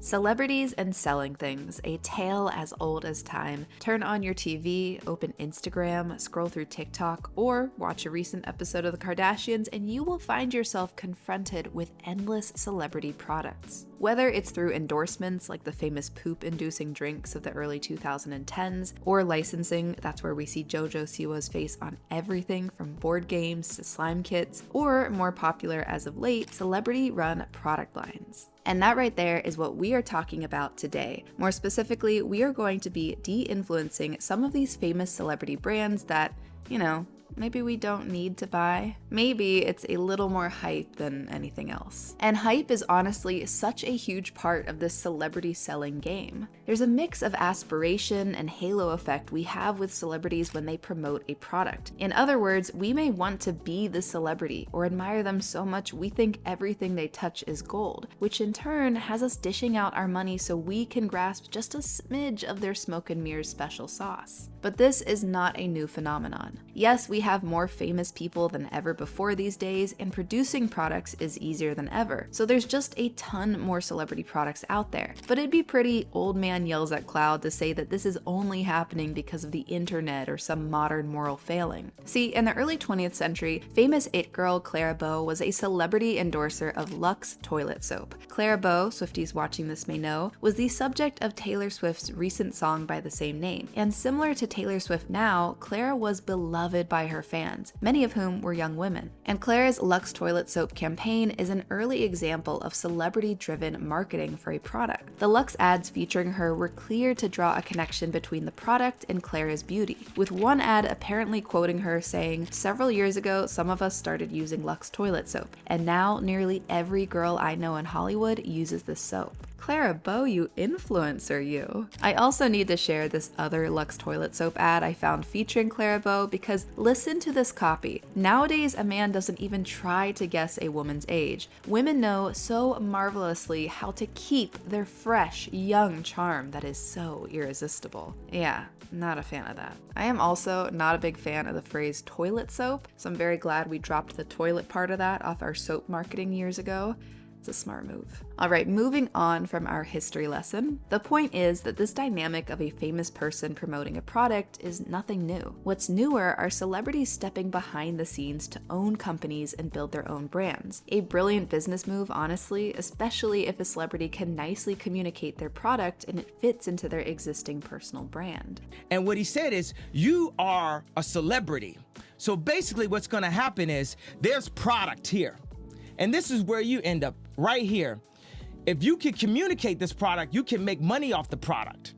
Celebrities and selling things, a tale as old as time. Turn on your TV, open Instagram, scroll through TikTok, or watch a recent episode of The Kardashians and you will find yourself confronted with endless celebrity products. Whether it's through endorsements like the famous poop-inducing drinks of the early 2010s, or licensing, that's where we see JoJo Siwa's face on everything from board games to slime kits, or more popular as of late, celebrity-run product lines. And that right there is what we are talking about today. More specifically, we are going to be de-influencing some of these famous celebrity brands that, maybe we don't need to buy. Maybe it's a little more hype than anything else. And hype is honestly such a huge part of this celebrity selling game. There's a mix of aspiration and halo effect we have with celebrities when they promote a product. In other words, we may want to be the celebrity or admire them so much we think everything they touch is gold, which in turn has us dishing out our money so we can grasp just a smidge of their smoke and mirrors special sauce. But this is not a new phenomenon. Yes, we have more famous people than ever before these days, and producing products is easier than ever. So there's just a ton more celebrity products out there. But it'd be pretty old man yells at cloud to say that this is only happening because of the internet or some modern moral failing. See, in the early 20th century, famous It Girl Clara Bow was a celebrity endorser of Lux toilet soap. Clara Bow, Swifties watching this may know, was the subject of Taylor Swift's recent song by the same name. And similar to Taylor Swift now, Clara was beloved by her fans, many of whom were young women. And Clara's Lux toilet soap campaign is an early example of celebrity-driven marketing for a product. The Lux ads featuring her were clear to draw a connection between the product and Clara's beauty, with one ad apparently quoting her saying, "Several years ago, some of us started using Lux toilet soap, and now nearly every girl I know in Hollywood uses this soap." Clara Bow, you influencer, you. I also need to share this other Lux toilet soap ad I found featuring Clara Bow because listen to this copy. Nowadays, a man doesn't even try to guess a woman's age. Women know so marvelously how to keep their fresh, young charm that is so irresistible. Yeah, not a fan of that. I am also not a big fan of the phrase toilet soap, so I'm very glad we dropped the toilet part of that off our soap marketing years ago. A smart move. All right, moving on from our history lesson. The point is that this dynamic of a famous person promoting a product is nothing new. What's newer are celebrities stepping behind the scenes to own companies and build their own brands. A brilliant business move, honestly, especially if a celebrity can nicely communicate their product and it fits into their existing personal brand. And what he said is, you are a celebrity. So basically what's gonna happen is there's product here. And this is where you end up, right here. If you can communicate this product, you can make money off the product.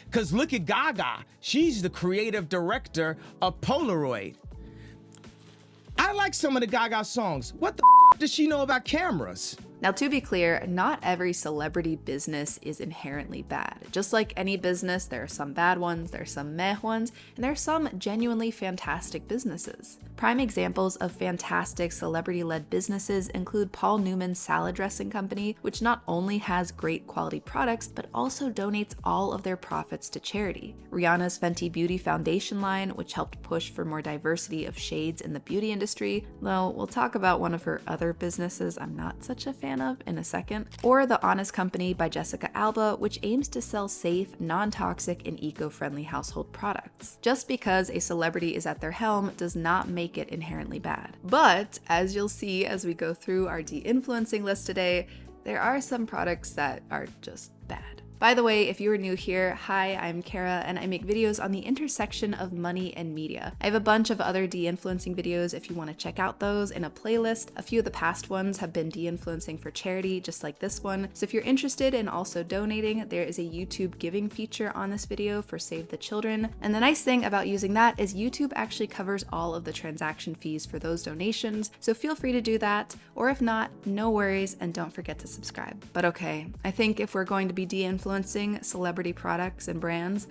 Because look at Gaga. She's the creative director of Polaroid. I like some of the Gaga songs. What the does she know about cameras? Now, to be clear, not every celebrity business is inherently bad. Just like any business, there are some bad ones, there are some meh ones, and there are some genuinely fantastic businesses. Prime examples of fantastic celebrity-led businesses include Paul Newman's salad dressing company, which not only has great quality products, but also donates all of their profits to charity. Rihanna's Fenty Beauty Foundation line, which helped push for more diversity of shades in the beauty industry, though we'll talk about one of her other businesses I'm not such a fan of in a second. Or The Honest Company by Jessica Alba, which aims to sell safe, non-toxic, and eco-friendly household products. Just because a celebrity is at their helm does not make it inherently bad. But, as you'll see as we go through our de-influencing list today, there are some products that are just bad. By the way, if you are new here, hi, I'm Cara, and I make videos on the intersection of money and media. I have a bunch of other de-influencing videos if you want to check out those in a playlist. A few of the past ones have been de-influencing for charity, just like this one. So if you're interested in also donating, there is a YouTube giving feature on this video for Save the Children. And the nice thing about using that is YouTube actually covers all of the transaction fees for those donations. So feel free to do that, or if not, no worries, and don't forget to subscribe. But okay, I think if we're going to be de-influencing celebrity products and brands,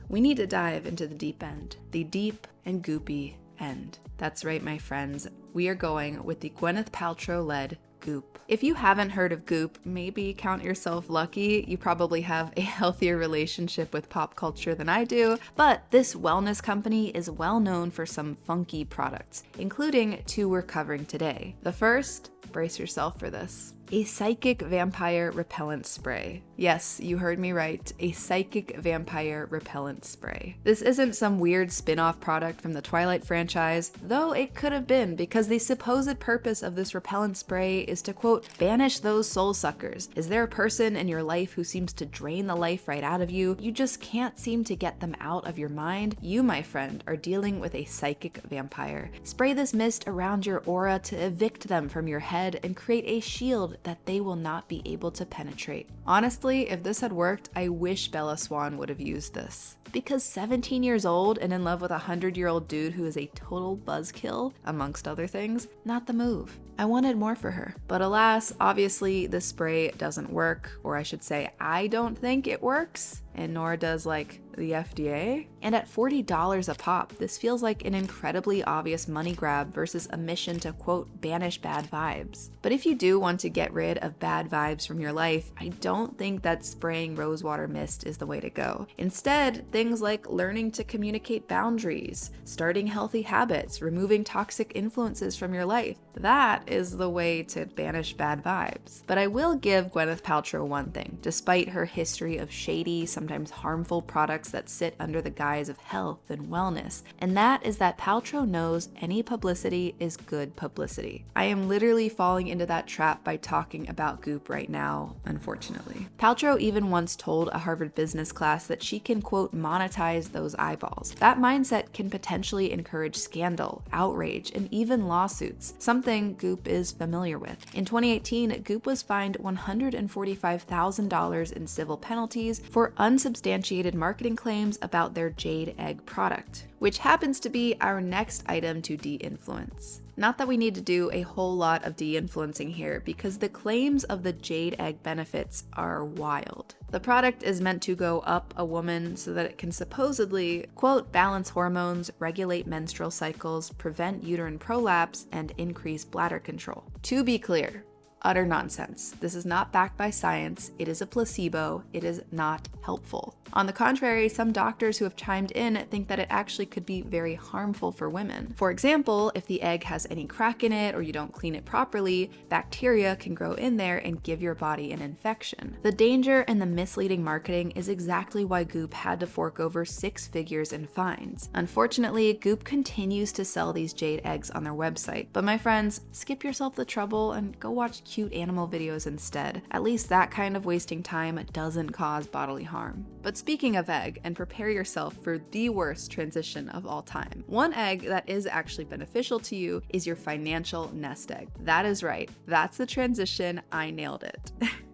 we need to dive into the deep end, the deep and goopy end. That's right, my friends. We are going with the Gwyneth Paltrow-led Goop. If you haven't heard of Goop, maybe count yourself lucky. You probably have a healthier relationship with pop culture than I do, but this wellness company is well known for some funky products, including two we're covering today. The first, brace yourself for this, A psychic vampire repellent spray. Yes, you heard me right, a psychic vampire repellent spray. This isn't some weird spin-off product from the Twilight franchise, though it could have been, because the supposed purpose of this repellent spray is to, quote, banish those soul suckers. Is there a person in your life who seems to drain the life right out of you? You just can't seem to get them out of your mind? You, my friend, are dealing with a psychic vampire. Spray this mist around your aura to evict them from your head and create a shield that they will not be able to penetrate. Honestly, if this had worked, I wish Bella Swan would have used this. Because 17 years old and in love with a 100-year-old dude who is a total buzzkill, amongst other things, not the move. I wanted more for her. But alas, obviously this spray doesn't work, or I should say I don't think it works, and nor does like the FDA. And at $40 a pop, this feels like an incredibly obvious money grab versus a mission to, quote, banish bad vibes. But if you do want to get rid of bad vibes from your life, I don't think that spraying rosewater mist is the way to go. Instead, things like learning to communicate boundaries, starting healthy habits, removing toxic influences from your life, that is the way to banish bad vibes. But I will give Gwyneth Paltrow one thing, despite her history of shady, sometimes harmful products that sit under the guise of health and wellness, and that is that Paltrow knows any publicity is good publicity. I am literally falling into that trap by talking about Goop right now, unfortunately. Paltrow even once told a Harvard business class that she can, quote, monetize those eyeballs. That mindset can potentially encourage scandal, outrage, and even lawsuits, something Goop is familiar with. In 2018, Goop was fined $145,000 in civil penalties for unsubstantiated marketing claims about their Jade Egg product, which happens to be our next item to de-influence. Not that we need to do a whole lot of de-influencing here, because the claims of the Jade Egg benefits are wild. The product is meant to go up a woman so that it can supposedly, quote, balance hormones, regulate menstrual cycles, prevent uterine prolapse, and increase bladder control. To be clear, utter nonsense. This is not backed by science. It is a placebo. It is not helpful. On the contrary, some doctors who have chimed in think that it actually could be very harmful for women. For example, if the egg has any crack in it or you don't clean it properly, bacteria can grow in there and give your body an infection. The danger and the misleading marketing is exactly why Goop had to fork over 6 figures in fines. Unfortunately, Goop continues to sell these jade eggs on their website. But my friends, skip yourself the trouble and go watch cute animal videos instead. At least that kind of wasting time doesn't cause bodily harm. But speaking of egg, and prepare yourself for the worst transition of all time. One egg that is actually beneficial to you is your financial nest egg. That is right. That's the transition. I nailed it.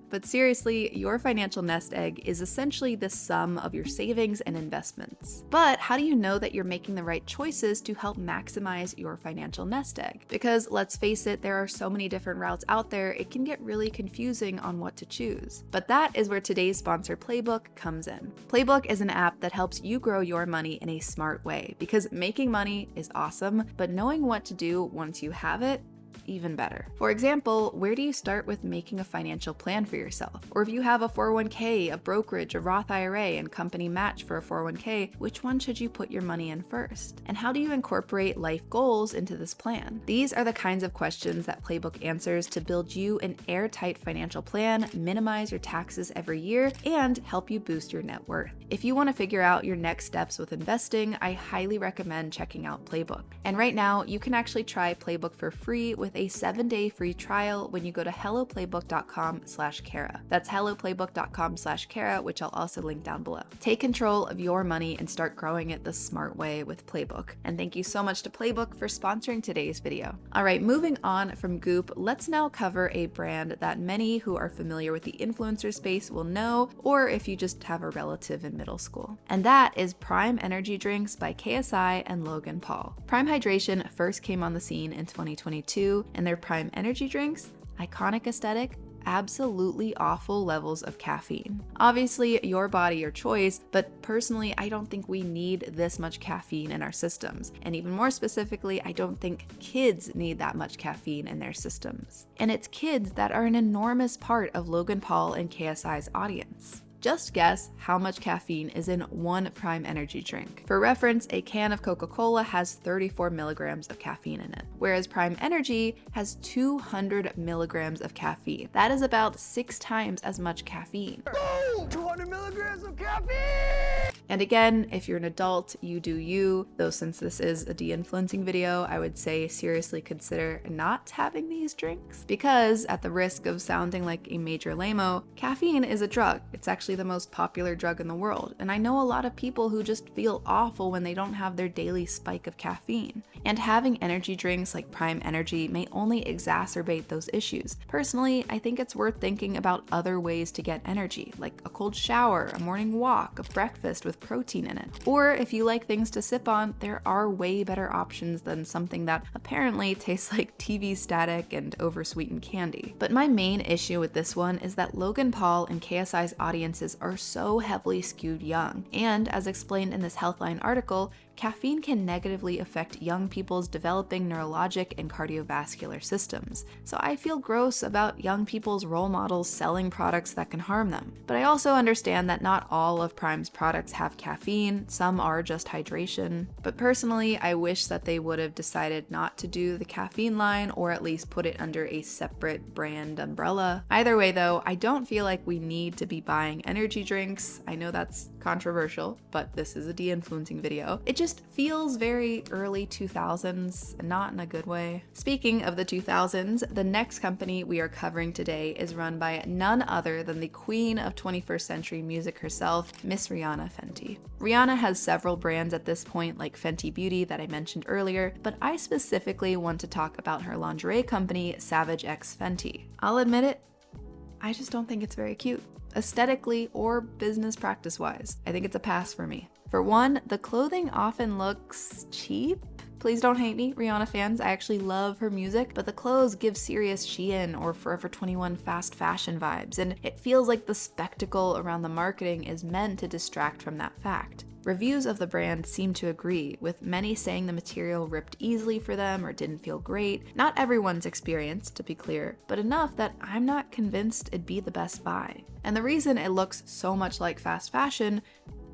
But seriously, your financial nest egg is essentially the sum of your savings and investments. But how do you know that you're making the right choices to help maximize your financial nest egg? Because let's face it, there are so many different routes out there, it can get really confusing on what to choose. But that is where today's sponsor, Playbook, comes in. Playbook is an app that helps you grow your money in a smart way, because making money is awesome, but knowing what to do once you have it, even better. For example, where do you start with making a financial plan for yourself? Or if you have a 401k, a brokerage, a Roth IRA, and company match for a 401k, which one should you put your money in first? And how do you incorporate life goals into this plan? These are the kinds of questions that Playbook answers to build you an airtight financial plan, minimize your taxes every year, and help you boost your net worth. If you want to figure out your next steps with investing, I highly recommend checking out Playbook. And right now, you can actually try Playbook for free with a 7-day free trial when you go to helloplaybook.com/Cara. That's helloplaybook.com/Cara, which I'll also link down below. Take control of your money and start growing it the smart way with Playbook. And thank you so much to Playbook for sponsoring today's video. All right, moving on from Goop, let's now cover a brand that many who are familiar with the influencer space will know, or if you just have a relative in middle school. And that is Prime Energy Drinks by KSI and Logan Paul. Prime Hydration first came on the scene in 2022, and their Prime Energy Drinks, iconic aesthetic, absolutely awful levels of caffeine. Obviously, your body, your choice, but personally, I don't think we need this much caffeine in our systems. And even more specifically, I don't think kids need that much caffeine in their systems. And it's kids that are an enormous part of Logan Paul and KSI's audience. Just guess how much caffeine is in one Prime energy drink. For reference, a can of Coca-Cola has 34 milligrams of caffeine in it, whereas Prime Energy has 200 milligrams of caffeine. That is about 6 times as much caffeine. Boom! 200 milligrams of caffeine! And again, if you're an adult, you do you, though since this is a de-influencing video, I would say seriously consider not having these drinks, because at the risk of sounding like a major lame-o, caffeine is a drug. It's actually the most popular drug in the world, and I know a lot of people who just feel awful when they don't have their daily spike of caffeine. And having energy drinks like Prime Energy may only exacerbate those issues. Personally, I think it's worth thinking about other ways to get energy, like a cold shower, a morning walk, a breakfast with protein in it. Or if you like things to sip on, there are way better options than something that apparently tastes like TV static and oversweetened candy. But my main issue with this one is that Logan Paul and KSI's audiences are so heavily skewed young. And as explained in this Healthline article, caffeine can negatively affect young people's developing neurologic and cardiovascular systems. So I feel gross about young people's role models selling products that can harm them. But I also understand that not all of Prime's products have caffeine, some are just hydration. But personally, I wish that they would have decided not to do the caffeine line, or at least put it under a separate brand umbrella. Either way though, I don't feel like we need to be buying energy drinks. I know that's controversial, but this is a de-influencing video. It just feels very early 2000s, and not in a good way. Speaking of the 2000s, the next company we are covering today is run by none other than the queen of 21st century music herself, Miss Rihanna Fenty. Rihanna has several brands at this point, like Fenty Beauty that I mentioned earlier, but I specifically want to talk about her lingerie company, Savage X Fenty. I'll admit it, I just don't think it's very cute, aesthetically or business practice-wise. I think it's a pass for me. For one, the clothing often looks cheap. Please don't hate me, Rihanna fans, I actually love her music, but the clothes give serious Shein or Forever 21 fast fashion vibes, and it feels like the spectacle around the marketing is meant to distract from that fact. Reviews of the brand seem to agree, with many saying the material ripped easily for them or didn't feel great. Not everyone's experience, to be clear, but enough that I'm not convinced it'd be the best buy. And the reason it looks so much like fast fashion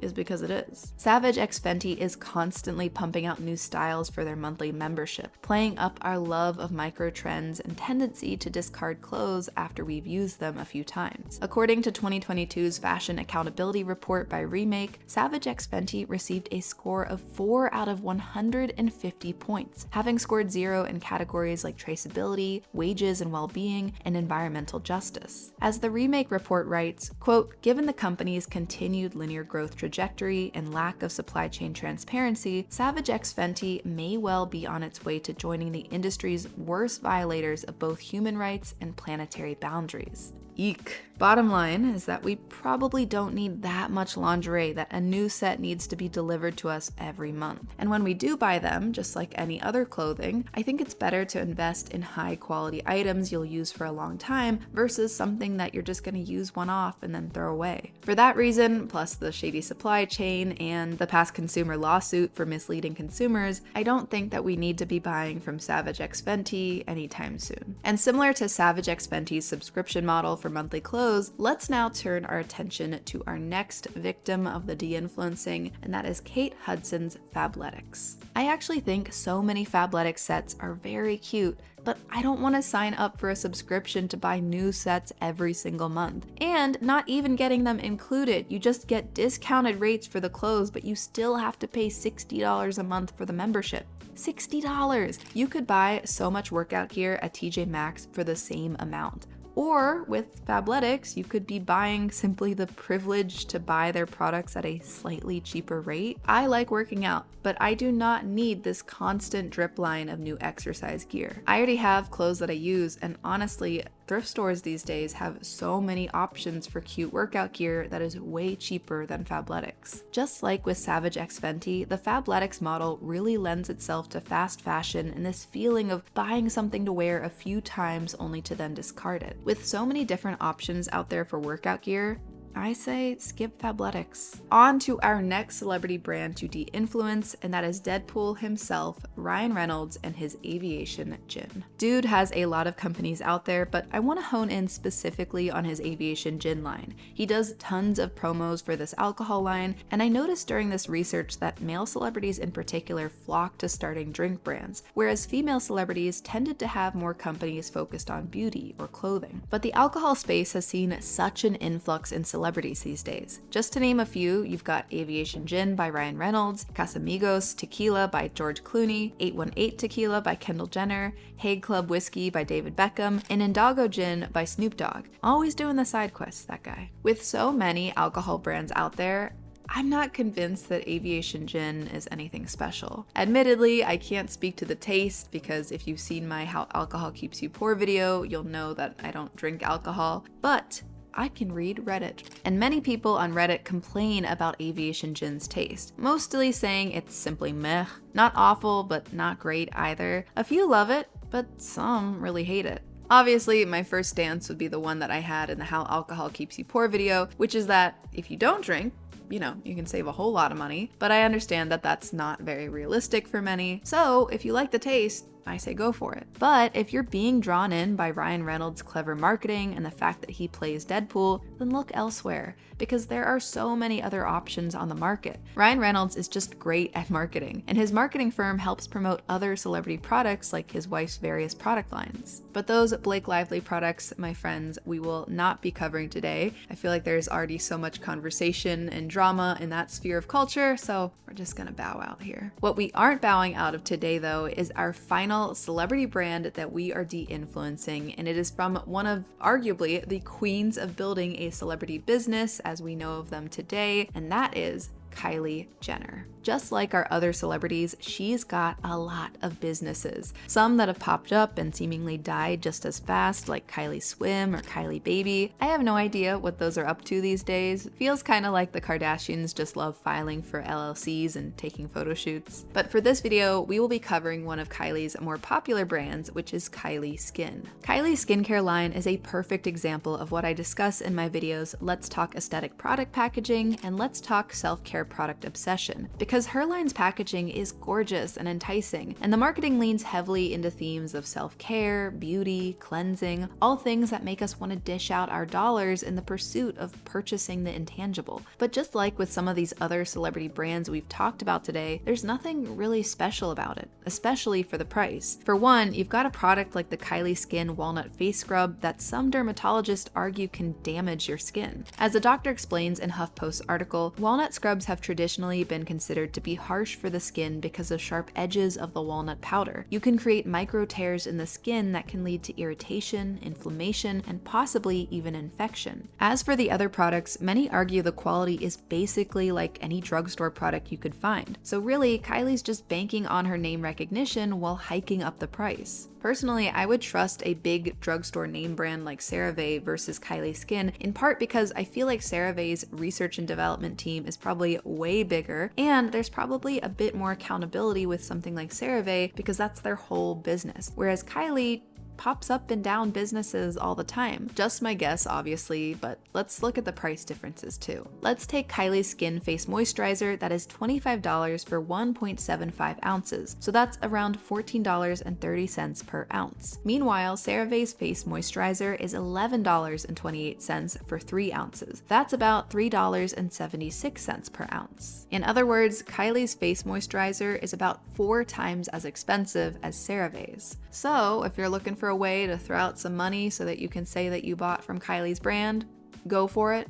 is because it is. Savage X Fenty is constantly pumping out new styles for their monthly membership, playing up our love of micro trends and tendency to discard clothes after we've used them a few times. According to 2022's Fashion Accountability Report by Remake, Savage X Fenty received a score of 4 out of 150 points, having scored 0 in categories like traceability, wages and well-being, and environmental justice. As the Remake report writes, quote, "Given the company's continued linear growth trajectory and lack of supply chain transparency, Savage X Fenty may well be on its way to joining the industry's worst violators of both human rights and planetary boundaries." Eek. Bottom line is that we probably don't need that much lingerie that a new set needs to be delivered to us every month. And when we do buy them, just like any other clothing, I think it's better to invest in high quality items you'll use for a long time versus something that you're just going to use one off and then throw away. For that reason, plus the shady supply chain and the past consumer lawsuit for misleading consumers, I don't think that we need to be buying from Savage X Fenty anytime soon. And similar to Savage X Fenty's subscription model for monthly clothes, let's now turn our attention to our next victim of the de-influencing, and that is Kate Hudson's Fabletics. I actually think so many Fabletics sets are very cute, but I don't want to sign up for a subscription to buy new sets every single month. And not even getting them included, you just get discounted rates for the clothes, but you still have to pay $60 a month for the membership. $60! You could buy so much workout gear at TJ Maxx for the same amount. Or with Fabletics, you could be buying simply the privilege to buy their products at a slightly cheaper rate. I like working out, but I do not need this constant drip line of new exercise gear. I already have clothes that I use, and honestly, thrift stores these days have so many options for cute workout gear that is way cheaper than Fabletics. Just like with Savage X Fenty, the Fabletics model really lends itself to fast fashion and this feeling of buying something to wear a few times only to then discard it. With so many different options out there for workout gear, I say skip Fabletics. On to our next celebrity brand to de-influence, and that is Deadpool himself, Ryan Reynolds, and his Aviation Gin. Dude has a lot of companies out there, but I want to hone in specifically on his Aviation Gin line. He does tons of promos for this alcohol line, and I noticed during this research that male celebrities in particular flock to starting drink brands, whereas female celebrities tended to have more companies focused on beauty or clothing. But the alcohol space has seen such an influx in celebrities these days. Just to name a few, you've got Aviation Gin by Ryan Reynolds, Casamigos Tequila by George Clooney, 818 Tequila by Kendall Jenner, Hague Club Whiskey by David Beckham, and Indago Gin by Snoop Dogg. Always doing the side quests, that guy. With so many alcohol brands out there, I'm not convinced that Aviation Gin is anything special. Admittedly, I can't speak to the taste because if you've seen my How Alcohol Keeps You Poor video, you'll know that I don't drink alcohol, but I can read Reddit. And many people on Reddit complain about Aviation Gin's taste, mostly saying it's simply meh, not awful, but not great either. A few love it, but some really hate it. Obviously, my first stance would be the one that I had in the How Alcohol Keeps You Poor video, which is that if you don't drink, you know, you can save a whole lot of money, but I understand that that's not very realistic for many. So if you like the taste, I say go for it. But if you're being drawn in by Ryan Reynolds' clever marketing and the fact that he plays Deadpool, then look elsewhere, because there are so many other options on the market. Ryan Reynolds is just great at marketing, and his marketing firm helps promote other celebrity products like his wife's various product lines. But those Blake Lively products, my friends, we will not be covering today. I feel like there's already so much conversation and drama in that sphere of culture, so we're just gonna bow out here. What we aren't bowing out of today, though, is our final celebrity brand that we are de-influencing, and it is from one of arguably the queens of building a celebrity business as we know of them today, and that is Kylie Jenner. Just like our other celebrities, she's got a lot of businesses. Some that have popped up and seemingly died just as fast, like Kylie Swim or Kylie Baby. I have no idea what those are up to these days. Feels kind of like the Kardashians just love filing for LLCs and taking photo shoots. But for this video, we will be covering one of Kylie's more popular brands, which is Kylie Skin. Kylie's skincare line is a perfect example of what I discuss in my videos Let's Talk Aesthetic Product Packaging and Let's Talk Self-Care Product Obsession, because her line's packaging is gorgeous and enticing, and the marketing leans heavily into themes of self-care, beauty, cleansing, all things that make us want to dish out our dollars in the pursuit of purchasing the intangible. But just like with some of these other celebrity brands we've talked about today, there's nothing really special about it, especially for the price. For one, you've got a product like the Kylie Skin Walnut Face Scrub that some dermatologists argue can damage your skin. As the doctor explains in HuffPost's article, walnut scrubs have traditionally been considered to be harsh for the skin because of sharp edges of the walnut powder. You can create micro tears in the skin that can lead to irritation, inflammation, and possibly even infection. As for the other products, many argue the quality is basically like any drugstore product you could find. So really, Kylie's just banking on her name recognition while hiking up the price. Personally, I would trust a big drugstore name brand like CeraVe versus Kylie Skin, in part because I feel like CeraVe's research and development team is probably way bigger, and there's probably a bit more accountability with something like CeraVe because that's their whole business. Whereas Kylie pops up and down businesses all the time. Just my guess, obviously, but let's look at the price differences too. Let's take Kylie Skin Face Moisturizer that is $25 for 1.75 ounces, so that's around $14.30 per ounce. Meanwhile, CeraVe's Face Moisturizer is $11.28 for 3 ounces. That's about $3.76 per ounce. In other words, Kylie's Face Moisturizer is about 4 times as expensive as CeraVe's. So if you're looking for a way to throw out some money so that you can say that you bought from Kylie's brand, go for it.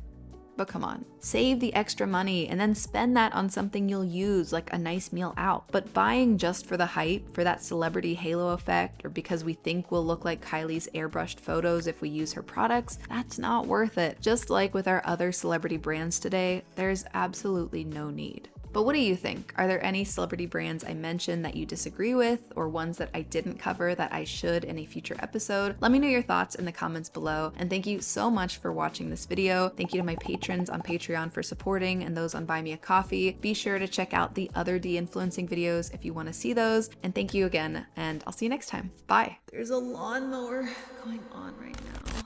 But come on, save the extra money and then spend that on something you'll use, like a nice meal out. But buying just for the hype, for that celebrity halo effect, or because we think we'll look like Kylie's airbrushed photos if we use her products, that's not worth it. Just like with our other celebrity brands today, there's absolutely no need. But what do you think? Are there any celebrity brands I mentioned that you disagree with, or ones that I didn't cover that I should in a future episode? Let me know your thoughts in the comments below, and thank you so much for watching this video. Thank you to my patrons on Patreon for supporting and those on Buy Me a Coffee. Be sure to check out the other de-influencing videos if you want to see those, and thank you again, and I'll see you next time. Bye. There's a lawnmower going on right now.